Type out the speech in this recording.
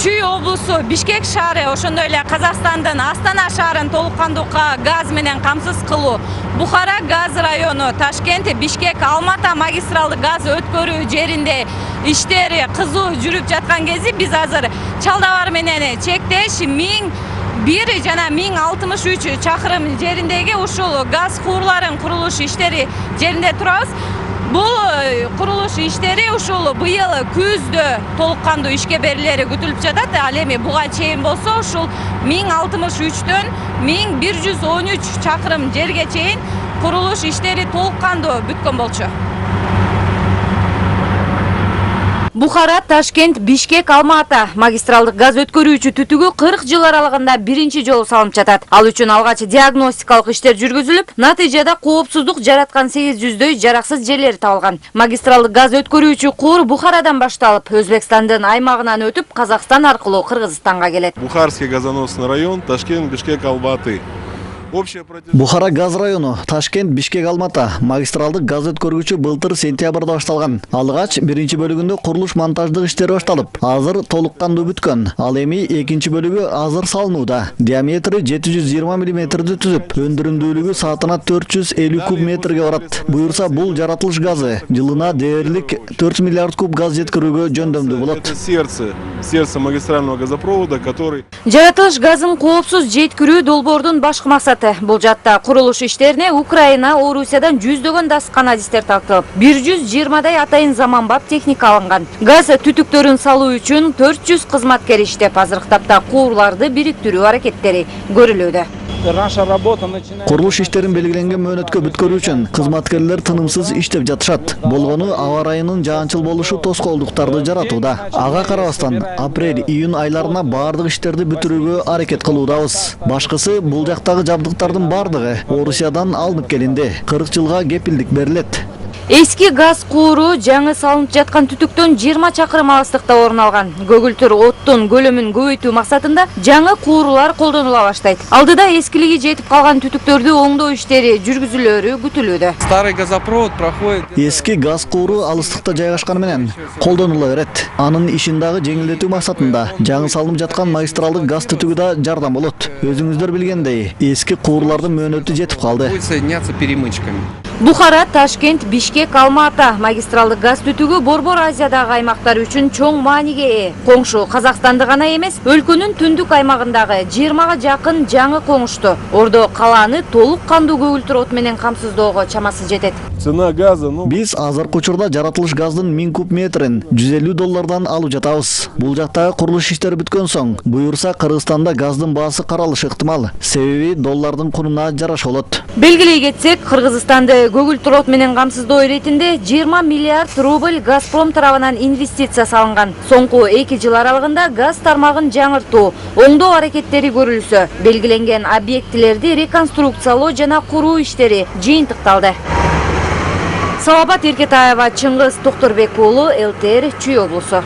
Чүй облусу, Бишкек шаары, ошондой эле Казакстандын Астана шаарын толук кандуу газ менен камсыз кылуу. Бухара газ району, Ташкент, Бишкек, Алмата магистралды газ өткөрүү жеринде иштери кызуу жүрүп жаткан кези биз азыр Чалдабар менен чектеш 1001 жана 1063 чакырым жериндеги ушул газ куурларын курулуш иштери жеринде турабыз. Бул курулуш иштери ушул быйыл күздө толук кандуу ишке берилери күтүлүп жатат. Ал эми буга чейин болсо ушул 1063дөн 1113 чакырым жерге чейин курулуш иштери толук кандуу бүткөн болчу. Бухара, Ташкент, Бишкек, Алмата магистралдык газ өткөрүүчү түтүгү 40 жыл аралыгында биринчи жолу салынып жатат. Ал үчүн алгач диагностикалык иштер жүргүзүлүп, натыйжада коопсуздук жараткан 800дөй жараксыз жерлер табылган. Магистралдык газ өткөрүүчү куур Бухарадан башталып, Өзбекстандын аймагынан өтүп, Казакстан аркылуу Кыргызстанга келет. Бухарский газоносный район, Ташкент, Бишкек, Алматы. Бухара газ району, Ташкент, Бишкек, Алмата магистралдык газ өткөргүчү былтыр сентябрда башталган. Алгач биринчи бөлүгүндө курулуш монтаждык иштери башталып, азыр толук кандуу бүткөн. Ал эми экинчи бөлүгү азыр салынууда. Диаметри 720 мм түзүп, өндүрүмдүүлүгү саатына 450 куб метрге барат. Буюрса бул жаратылыш газы жылына дээрлик 4 миллиард куб газ жеткирүүгө жөндөмдүү болот. Сердце магистрального газопровода, который Жаратылыш газын коопсуз жеткирүү долбоордун башкы максаты. Бул жатта курулуш иштерине Украина, Орусиядан жүздөгөн дастканадистер тартылып, 120дай атайын заманбап техника алынган. Газ түтүктөрүн салуу үчүн 400 кызматкер иштеп, азыркы тапта куурларды бириктирүү аракеттери көрүлүүдө. Курулуш иштерин белгиленген мөөнөткө бүткөрүү үчүн кызматкерлер тынымсыз иштеп жатышат. Болгону аба ырайынын жаанчыл болушу тоскоолдуктарды жаратууда. Ага карабастан апрель-июнь айларына баардык иштерди бүтүрүүгө аракет кылуудабыз. Башкысы бул жактагы жабдыктардын баардыгы Орусиядан алынып келинди. 40 жылга кепилдик берилет. Эски газ кууру жаңы салынып жаткан түтүктөн 20 чакырым алыстыкта орун алган. Көгүлтүр оттун көлөмүн көбөйтүү максатында жаңы куурулар колдонула баштайт. Алдыда эскилиги жетип калган түтүктөрдү оңдоо иштери жүргүзүлөрү күтүлүүдө. Старый газопровод проходит. Эски газ кууру алыстыкта жайгашканы менен колдонула берет. Анын ишин дагы жеңилдетүү максатында жаңы салынып жаткан магистралдык газ түтүгү да жардам болот. Өзүңүздөр билгендей, эски куурлардын мөөнөтү жетип калды. Будет соединяться перемычками. Бухара, Ташкент, Бишкек, Алмата магистралдык газ түтүгү Борбор Азиядагы аймактар үчүн чоң мааниге ээ. Коңшу Казакстанды гана эмес, өлкөнүн түндүк аймагындагы 20га жакын жаңы коңушту. Ордо калааны толук кандуу көгүлтүр от менен камсыздоого чамасы жетет. цена газа, Биз азыркы учурда жаратылыш газдын 1000 куб метрин $150 алып жатабыз. Бул жактагы курулуш иштери бүткөн соң, буюрса Кыргызстанда газдын баасы каралышы ыктымал. Себеби доллардын куруна жараша болот. Белгилей кетсек, Кыргызстанды көгүлтүр от менен камсыздоо иретинде 20 миллиард рубль Газпром тарабынан инвестиция салынган. Соңку 2 жыл аралыгында газ тармагын жаңыртуу, оңдоо аракеттери көрүлсө, белгиленген объектилерди реконструкциялоо жана куруу иштери жыйынтыкталды. Салабат Эркетаева, Чыңгыз Токторбек уулу, ЛТР, Чүй облусу.